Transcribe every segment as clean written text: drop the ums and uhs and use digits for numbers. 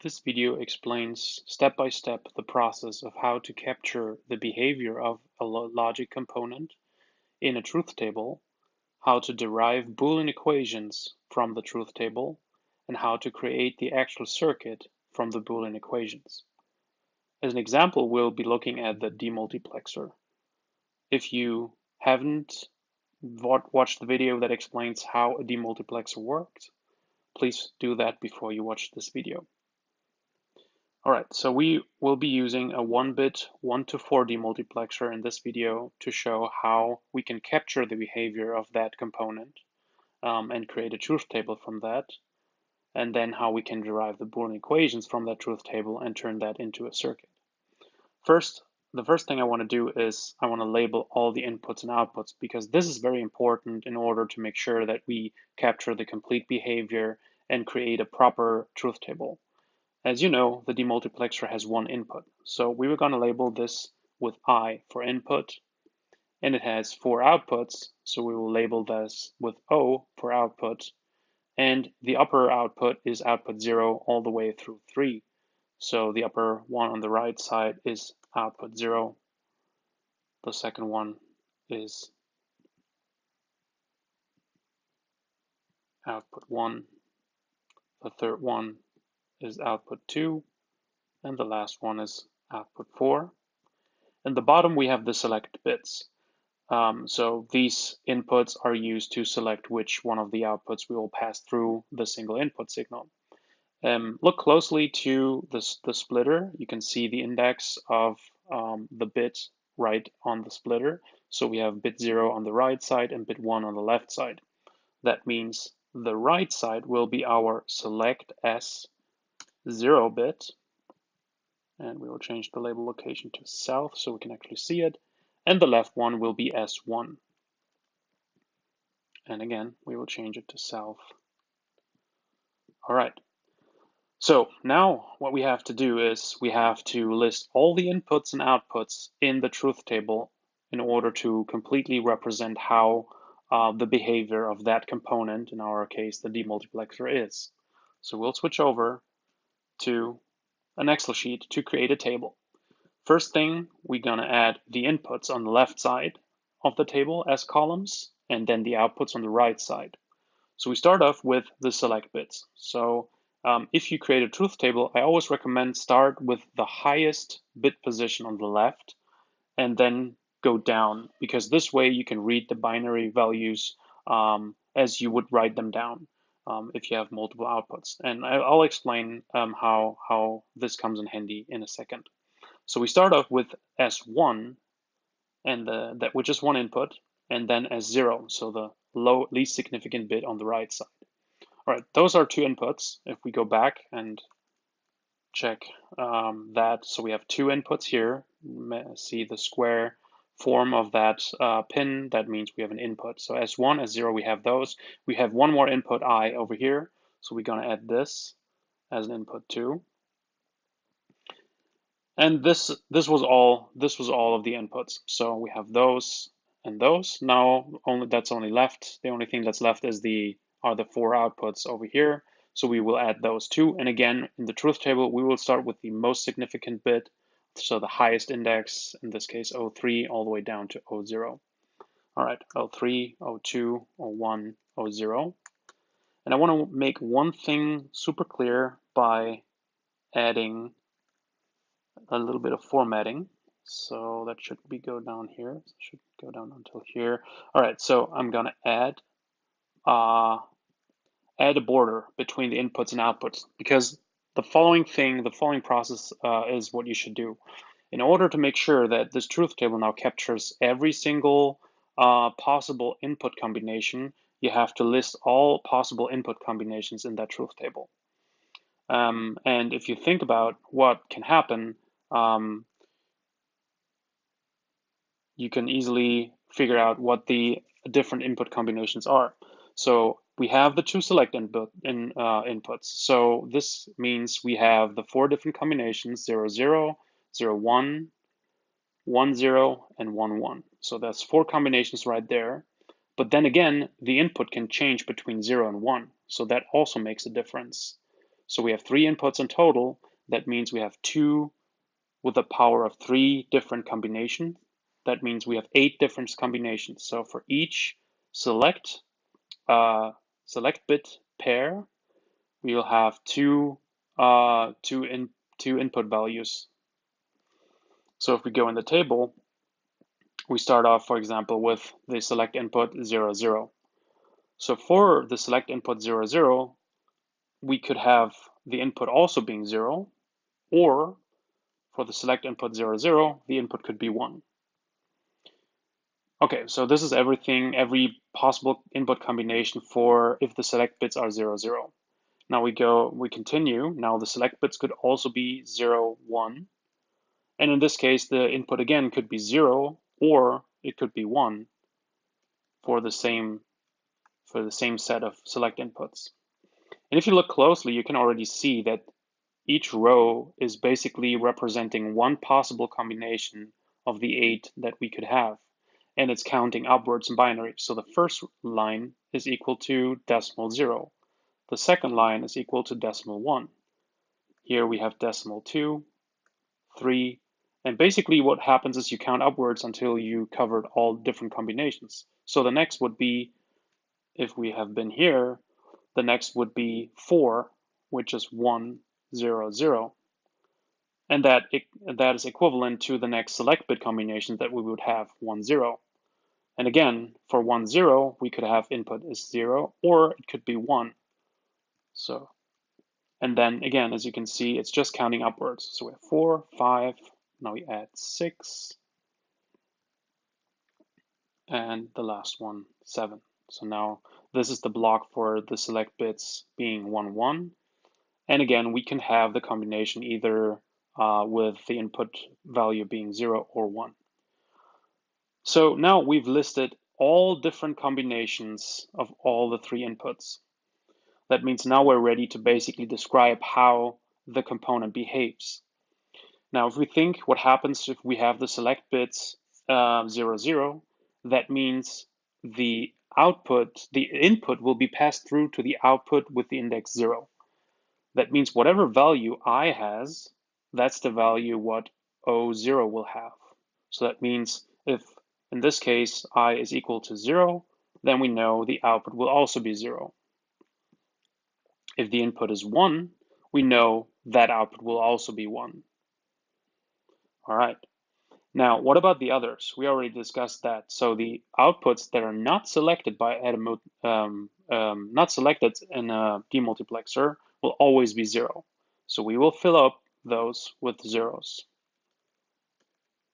This video explains step by step the process of how to capture the behavior of a logic component in a truth table, how to derive Boolean equations from the truth table, and how to create the actual circuit from the Boolean equations. As an example, we'll be looking at the demultiplexer. If you haven't watched the video that explains how a demultiplexer works, please do that before you watch this video. All right, so we will be using a 1-bit 1 to 4 demultiplexer in this video to show how we can capture the behavior of that component and create a truth table from that, and then how we can derive the Boolean equations from that truth table and turn that into a circuit. The first thing I want to do is I want to label all the inputs and outputs, because this is very important in order to make sure that we capture the complete behavior and create a proper truth table. As you know, the demultiplexer has one input, so we were going to label this with I for input, and it has 4 outputs, so we will label this with O for output, and the upper output is output 0 all the way through 3. So the upper one on the right side is output 0, the second one is output 1, the third one is output 2, and the last one is output 4. In the bottom, we have the select bits. So these inputs are used to select which one of the outputs we will pass through the single input signal. Look closely to the splitter. You can see the index of the bit right on the splitter. So we have bit 0 on the right side and bit 1 on the left side. That means the right side will be our select S0 bit, and we will change the label location to south so we can actually see it, and the left one will be S1. And again, we will change it to south. All right. So now what we have to do is we have to list all the inputs and outputs in the truth table in order to completely represent how the behavior of that component, in our case, the demultiplexer, is. So we'll switch over to an Excel sheet to create a table. First thing, we're going to add the inputs on the left side of the table as columns, and then the outputs on the right side. So we start off with the select bits. So if you create a truth table, I always recommend start with the highest bit position on the left and then go down, because this way you can read the binary values as you would write them down if you have multiple outputs. And I'll explain how this comes in handy in a second. So we start off with S1, and that with just one input, and then S0, so the least significant bit on the right side. All right, those are 2 inputs. If we go back and check that, so we have 2 inputs here. See the square form of that pin, that means we have an input. So S1, S0, we have those. We have one more input I over here, so we're going to add this as an input too. And this was all of the inputs. So we have those and those. Now that's only left. The only thing that's left is are the 4 outputs over here. So we will add those too. And again, in the truth table, we will start with the most significant bit. So the highest index, in this case, 03, all the way down to 00. All right, 03, 02, 01, 00. And I want to make one thing super clear by adding a little bit of formatting. So that should go down here. It should go down until here. All right, so I'm gonna add a border between the inputs and outputs, because the following process is what you should do. In order to make sure that this truth table now captures every single possible input combination, you have to list all possible input combinations in that truth table. And if you think about what can happen, you can easily figure out what the different input combinations are. So we have the 2 select inputs. So this means we have the 4 different combinations: 0, 0, 0, 1, 1, 0, and 1, 1. So that's 4 combinations right there. But then again, the input can change between 0 and 1. So that also makes a difference. So we have 3 inputs in total. That means we have 2 with the power of 3 different combinations. That means we have 8 different combinations. So for each select bit pair, we will have two input values. So if we go in the table, we start off, for example, with the select input 0, 0. So for the select input 0, 0, we could have the input also being 0, or for the select input 0, 0, the input could be 1. Okay, so this is everything, every possible input combination for if the select bits are 0, 0. Now we continue. Now the select bits could also be 0, 1. And in this case, the input again could be 0, or it could be 1 for the same set of select inputs. And if you look closely, you can already see that each row is basically representing one possible combination of the 8 that we could have. And it's counting upwards in binary. So the first line is equal to decimal 0. The second line is equal to decimal 1. Here we have decimal 2, 3, and basically what happens is you count upwards until you covered all different combinations. So the next would be, if we have been here, the next would be 4, which is 1, 0, 0. And that is equivalent to the next select bit combination that we would have 1, 0. And again, for 1, 0, we could have input is 0, or it could be 1. So, and then again, as you can see, it's just counting upwards. So we have 4, 5, now we add 6, and the last one, 7. So now this is the block for the select bits being 1, 1. And again, we can have the combination either with the input value being 0 or 1. So now we've listed all different combinations of all the 3 inputs. That means now we're ready to basically describe how the component behaves. Now, if we think what happens if we have the select bits 0, 0, that means the input will be passed through to the output with the index 0. That means whatever value I has, that's the value what O0 will have. So that means if, in this case, I is equal to 0, then we know the output will also be 0. If the input is 1, we know that output will also be 1. All right. Now, what about the others? We already discussed that. So the outputs that are not selected by not selected in a demultiplexer will always be 0. So we will fill up those with zeros,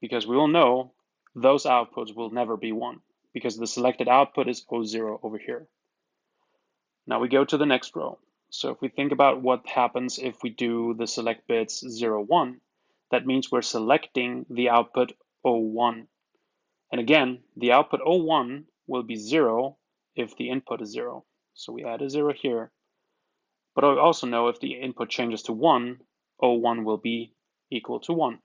because we will know those outputs will never be 1, because the selected output is O0 over here. Now we go to the next row. So if we think about what happens if we do the select bits 0, 1, that means we're selecting the output O1. And again, the output O1 will be 0 if the input is 0. So we add a 0 here. But I also know if the input changes to 1, O1 will be equal to 1.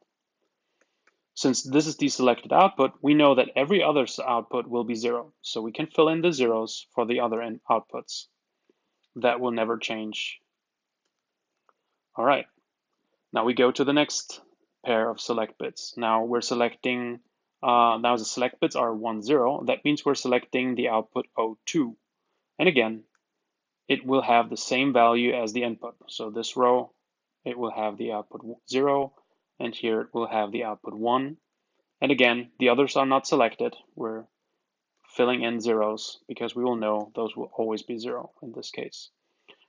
Since this is the selected output, we know that every other output will be 0. So we can fill in the zeros for the other outputs. That will never change. All right. Now we go to the next pair of select bits. Now we're selecting, now the select bits are 1, 0. That means we're selecting the output O2. And again, it will have the same value as the input. So this row, it will have the output 0, and here it will have the output 1. And again, the others are not selected. We're filling in zeros because we will know those will always be 0 in this case.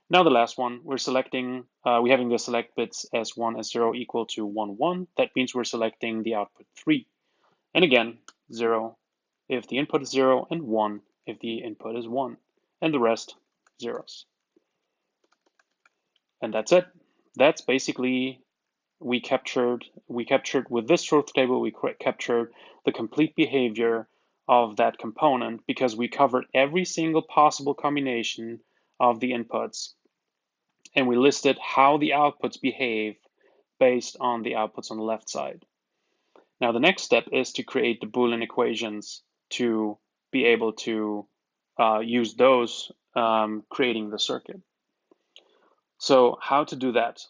Now the last one, we're selecting, we're having the select bits S1, S0 equal to 1, 1. That means we're selecting the output 3. And again, 0 if the input is 0, and 1 if the input is 1. And the rest, zeros. And that's it. That's basically, we captured with this truth table, we captured the complete behavior of that component, because we covered every single possible combination of the inputs, and we listed how the outputs behave based on the outputs on the left side. Now the next step is to create the Boolean equations to be able to use those creating the circuit. So how to do that?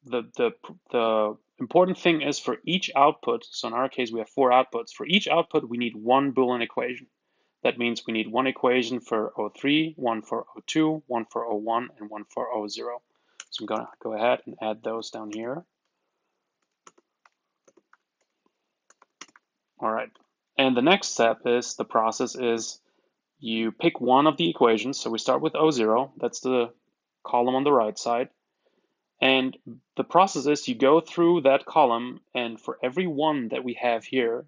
The important thing is for each output, so in our case we have 4 outputs, for each output we need one Boolean equation. That means we need one equation for O3, one for O2, one for O1, and one for O0. So I'm going to go ahead and add those down here. All right. And the next step is, the process is, you pick one of the equations. So we start with O0. That's the column on the right side. And the process is, you go through that column, and for every one that we have here,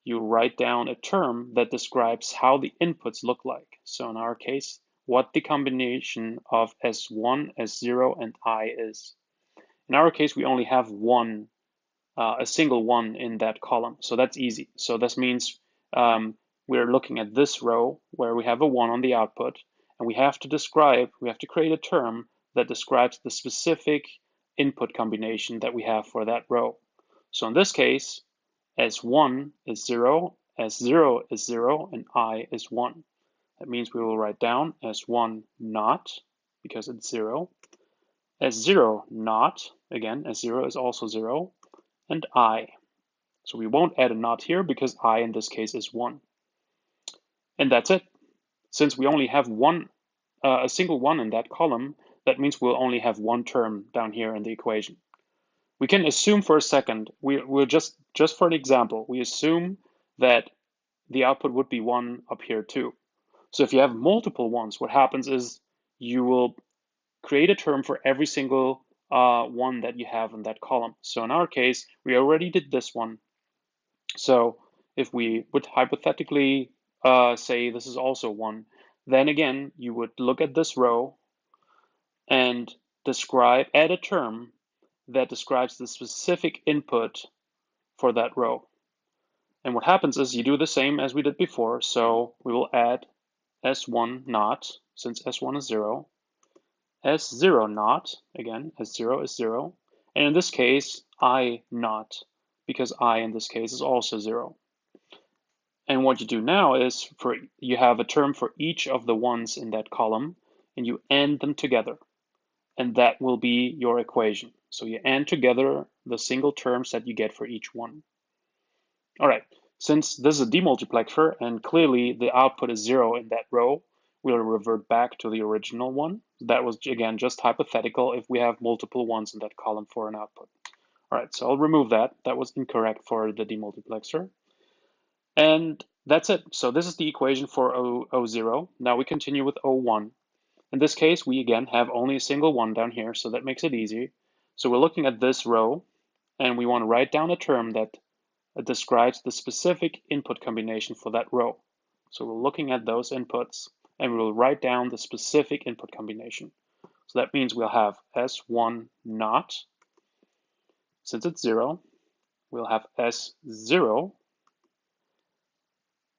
you write down a term that describes how the inputs look like. So in our case, what the combination of S1, S0, and I is. In our case, we only have one, a single one in that column. So that's easy. So this means we're looking at this row where we have a 1 on the output, and we have to create a term that describes the specific input combination that we have for that row. So in this case, S1 is 0, S0 is 0, and I is 1. That means we will write down S1 not, because it's 0, S0 not, again, S0 is also 0, and I. So we won't add a not here because I in this case is 1. And that's it. Since we only have a single 1 in that column, that means we'll only have one term down here in the equation. We can assume for a second, we're just for an example, we assume that the output would be 1 up here too. So if you have multiple ones, what happens is you will create a term for every single one that you have in that column. So in our case, we already did this one. So if we would hypothetically say this is also 1, then again, you would look at this row and add a term that describes the specific input for that row. And what happens is you do the same as we did before. So we will add S1 not, since S1 is 0, S0 not, again, S0 is 0, and in this case, I not, because I in this case is also 0. And what you do now is, you have a term for each of the ones in that column, and you AND them together, and that will be your equation. So you AND together the single terms that you get for each one. All right, since this is a demultiplexer and clearly the output is 0 in that row, we'll revert back to the original one. That was, again, just hypothetical if we have multiple ones in that column for an output. All right, so I'll remove that. That was incorrect for the demultiplexer. And that's it. So this is the equation for O0. Now we continue with O1. In this case, we again have only a single 1 down here, so that makes it easy. So we're looking at this row, and we want to write down a term that describes the specific input combination for that row. So we're looking at those inputs, and we'll write down the specific input combination. So that means we'll have S1 not. Since it's 0, we'll have S0.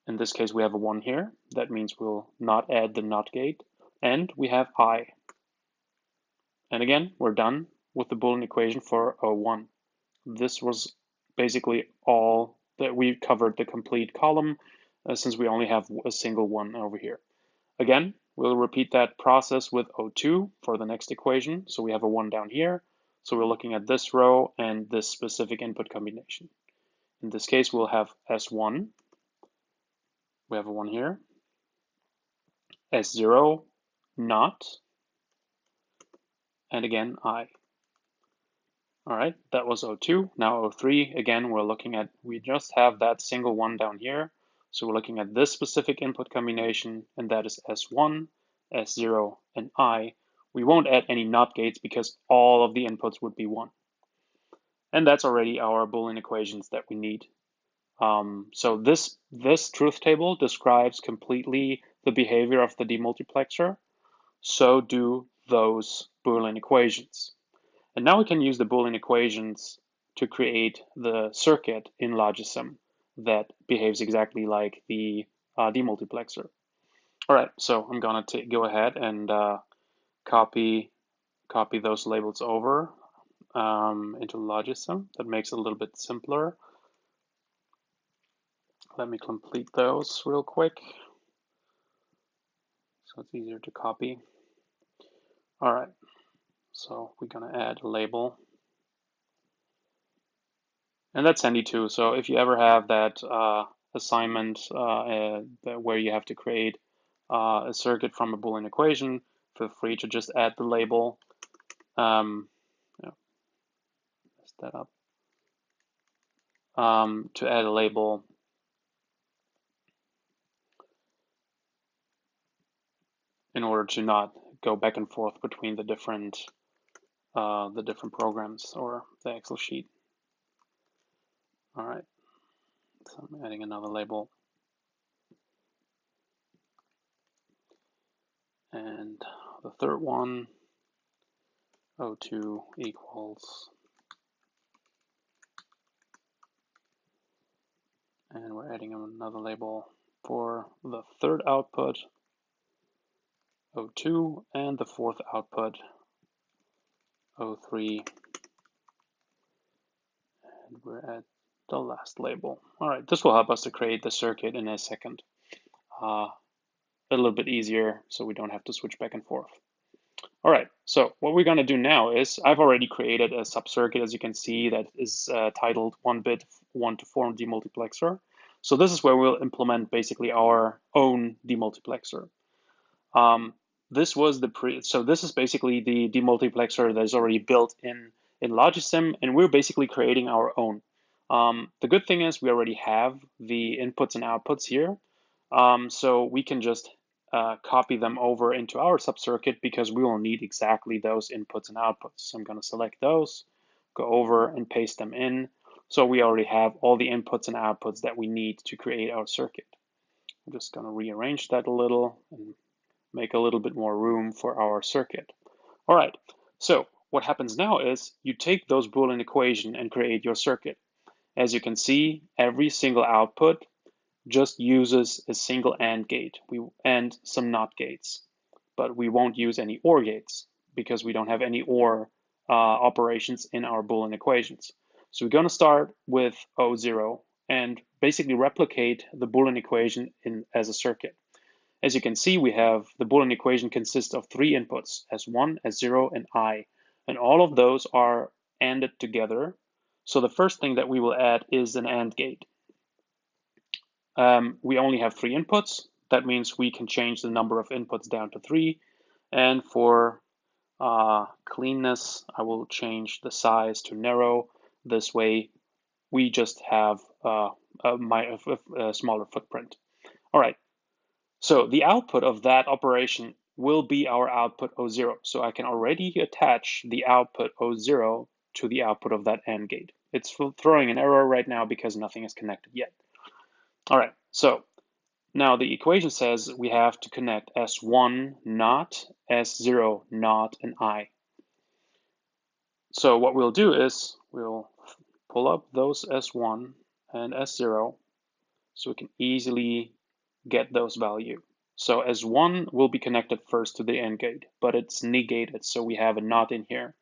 In this case, we have a 1 here. That means we'll not add the NOT gate. And we have I. And again, we're done with the Boolean equation for O1. This was basically all that we covered, the complete column, since we only have a single 1 over here. Again, we'll repeat that process with O2 for the next equation. So we have a 1 down here. So we're looking at this row and this specific input combination. In this case, we'll have S1. We have a 1 here. S0 not. And again, I. All right, that was O2. Now O3, again, we just have that single 1 down here. So we're looking at this specific input combination, and that is S1, S0, and I. We won't add any NOT gates because all of the inputs would be 1. And that's already our Boolean equations that we need. So this truth table describes completely the behavior of the demultiplexer. So do those Boolean equations. And now we can use the Boolean equations to create the circuit in Logisym that behaves exactly like the demultiplexer. All right, so I'm gonna go ahead and copy those labels over into Logisym. That makes it a little bit simpler. Let me complete those real quick so it's easier to copy. All right, so we're gonna add a label. And that's handy too. So if you ever have that assignment where you have to create a circuit from a Boolean equation, feel free to just add the label. Yeah, mess that up. To add a label in order to not go back and forth between the different programs or the Excel sheet. All right, so I'm adding another label. And the third one, O2 equals, and we're adding another label for the third output, O2, and the fourth output, O3. And we're at the last label. All right, this will help us to create the circuit in a second. A little bit easier so we don't have to switch back and forth. All right, so what we're going to do now is I've already created a subcircuit, as you can see, that is titled 1-bit 1 to 4 demultiplexer. So this is where we'll implement basically our own demultiplexer. This was so this is basically the demultiplexer that is already built in Logisim, and we're basically creating our own. The good thing is we already have the inputs and outputs here, so we can just copy them over into our subcircuit because we will need exactly those inputs and outputs. So I'm going to select those, go over and paste them in. So we already have all the inputs and outputs that we need to create our circuit. I'm just going to rearrange that a little and make a little bit more room for our circuit. All right, so what happens now is you take those Boolean equation and create your circuit. As you can see, every single output just uses a single AND gate and some NOT gates, but we won't use any OR gates because we don't have any OR operations in our Boolean equations. So we're going to start with O0 and basically replicate the Boolean equation as a circuit. As you can see, we have the Boolean equation consists of 3 inputs, S1, S0, and I, and all of those are ANDed together. So the first thing that we will add is an AND gate. We only have 3 inputs. That means we can change the number of inputs down to 3. And for cleanness, I will change the size to narrow. This way, we just have a smaller footprint. All right. So the output of that operation will be our output O0. So I can already attach the output O0 to the output of that AND gate. It's throwing an error right now because nothing is connected yet. All right, so now the equation says we have to connect S1 not, S0 not, and I. So what we'll do is we'll pull up those S1 and S0 so we can easily get those values. So S1 will be connected first to the AND gate, but it's negated, so we have a NOT in here.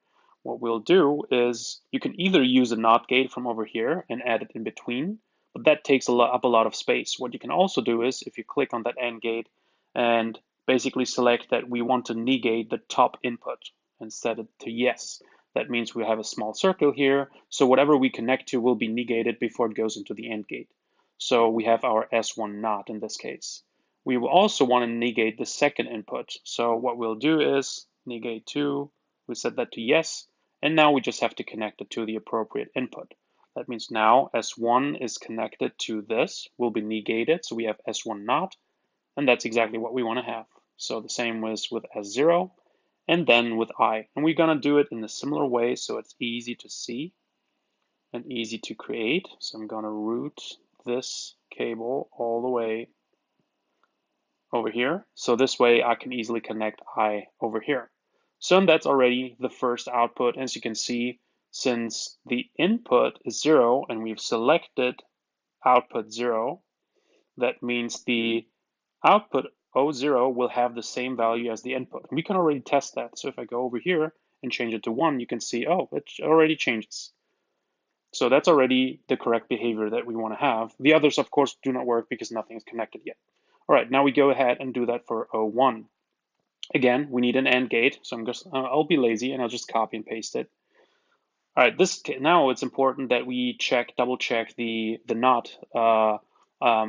What we'll do is you can either use a NOT gate from over here and add it in between, but that takes up a lot of space. What you can also do is if you click on that AND gate and basically select that we want to negate the top input and set it to yes. That means we have a small circle here, so whatever we connect to will be negated before it goes into the AND gate. So we have our S1 NOT in this case. We will also want to negate the second input. So what we'll do is negate 2, we set that to yes, and now we just have to connect it to the appropriate input. That means now S1 is connected to this, will be negated, so we have S1 NOT, and that's exactly what we want to have. So the same was with S0, and then with I. And we're going to do it in a similar way so it's easy to see and easy to create. So I'm going to route this cable all the way over here. So this way I can easily connect I over here. So that's already the first output. As you can see, since the input is 0 and we've selected output 0, that means the output O0 will have the same value as the input. And we can already test that. So if I go over here and change it to 1, you can see, oh, it already changes. So that's already the correct behavior that we want to have. The others, of course, do not work because nothing is connected yet. All right, now we go ahead and do that for O1. Again, we need an AND gate, so I'll be lazy and I'll just copy and paste it. All right, now it's important that we double check the NOT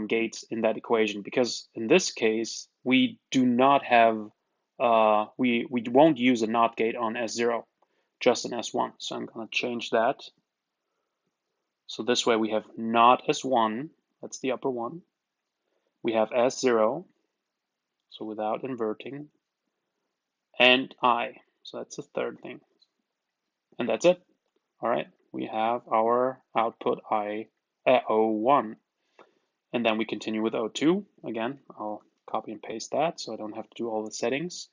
gates in that equation, because in this case we do not have we won't use a NOT gate on S0, just an S1. So I'm going to change that. So this way we have NOT S1, that's the upper one. We have S0, so without inverting, and I, so that's the third thing, and that's it. All right, we have our output O1, and then we continue with O2. Again, I'll copy and paste that so I don't have to do all the settings.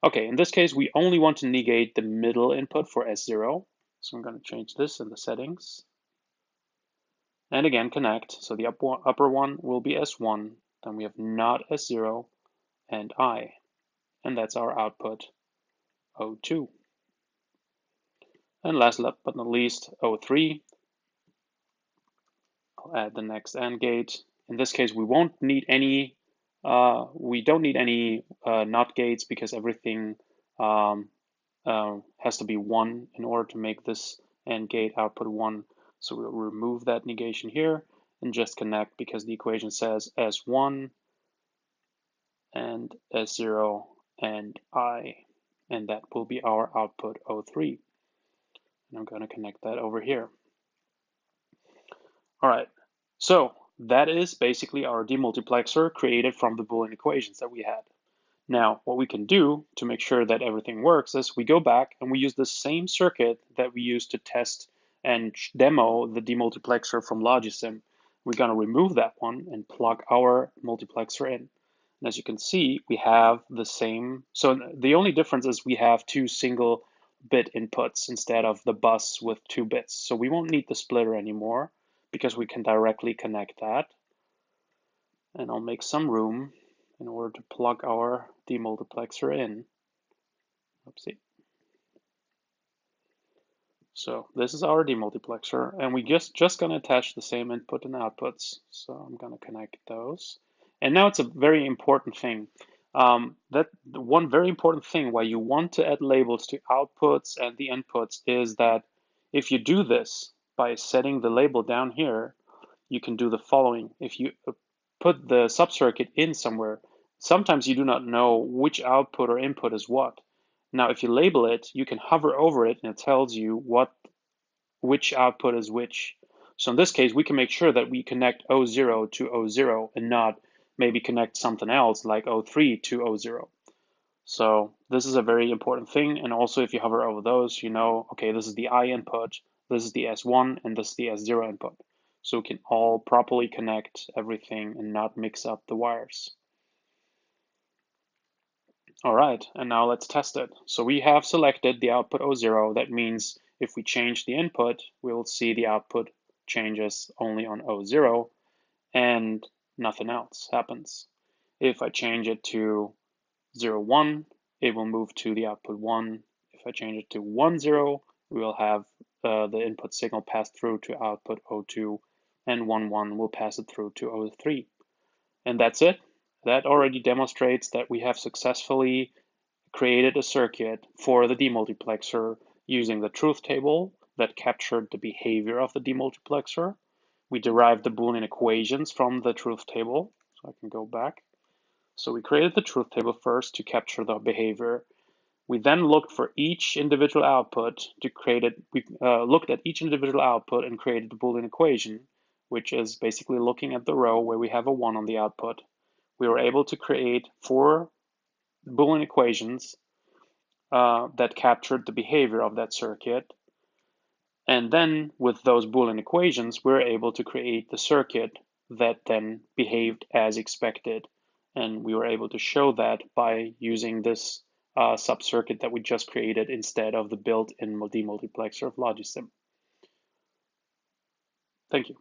Okay, in this case, we only want to negate the middle input for S0, so I'm going to change this in the settings. And again, connect, so the upper one will be S1, then we have NOT S0 and I, and that's our output O2. And last but not least, O3. I'll add the next AND gate. In this case, we won't need any, we don't need any NOT gates, because everything has to be 1 in order to make this AND gate output 1. So we'll remove that negation here and just connect, because the equation says S1 and S0 and I, and that will be our output O3. And I'm going to connect that over here. All right, so that is basically our demultiplexer created from the Boolean equations that we had. Now, what we can do to make sure that everything works is we go back and we use the same circuit that we used to test and demo the demultiplexer from Logisim. We're going to remove that one and plug our multiplexer in. And as you can see, we have the same. So the only difference is we have 2 single bit inputs instead of the bus with 2 bits. So we won't need the splitter anymore, because we can directly connect that. And I'll make some room in order to plug our demultiplexer in. Oopsie. So this is our demultiplexer, and we just gonna attach the same input and outputs. So I'm gonna connect those. And now it's a very important thing. That one very important thing why you want to add labels to outputs and the inputs is that if you do this by setting the label down here, you can do the following. If you put the subcircuit in somewhere, sometimes you do not know which output or input is what. Now, if you label it, you can hover over it and it tells you which output is which. So in this case, we can make sure that we connect O0 to O0 and not maybe connect something else like O3 to O0. So this is a very important thing. And also if you hover over those, you know, okay, this is the I input, this is the S1, and this is the S0 input. So we can all properly connect everything and not mix up the wires. All right, and now let's test it. So we have selected the output O0. That means if we change the input, we'll see the output changes only on O0 and nothing else happens. If I change it to 0, 1, it will move to the output 1. If I change it to 1, 0, we will have the input signal pass through to output O2, and 1, 1 will pass it through to O3. And that's it. That already demonstrates that we have successfully created a circuit for the demultiplexer using the truth table that captured the behavior of the demultiplexer. We derived the Boolean equations from the truth table. So I can go back. So we created the truth table first to capture the behavior. We then looked for each individual output to create it. We looked at each individual output and created the Boolean equation, which is basically looking at the row where we have a 1 on the output. We were able to create 4 Boolean equations that captured the behavior of that circuit. And then with those Boolean equations, we're able to create the circuit that then behaved as expected. And we were able to show that by using this subcircuit that we just created instead of the built-in demultiplexer of Logisim. Thank you.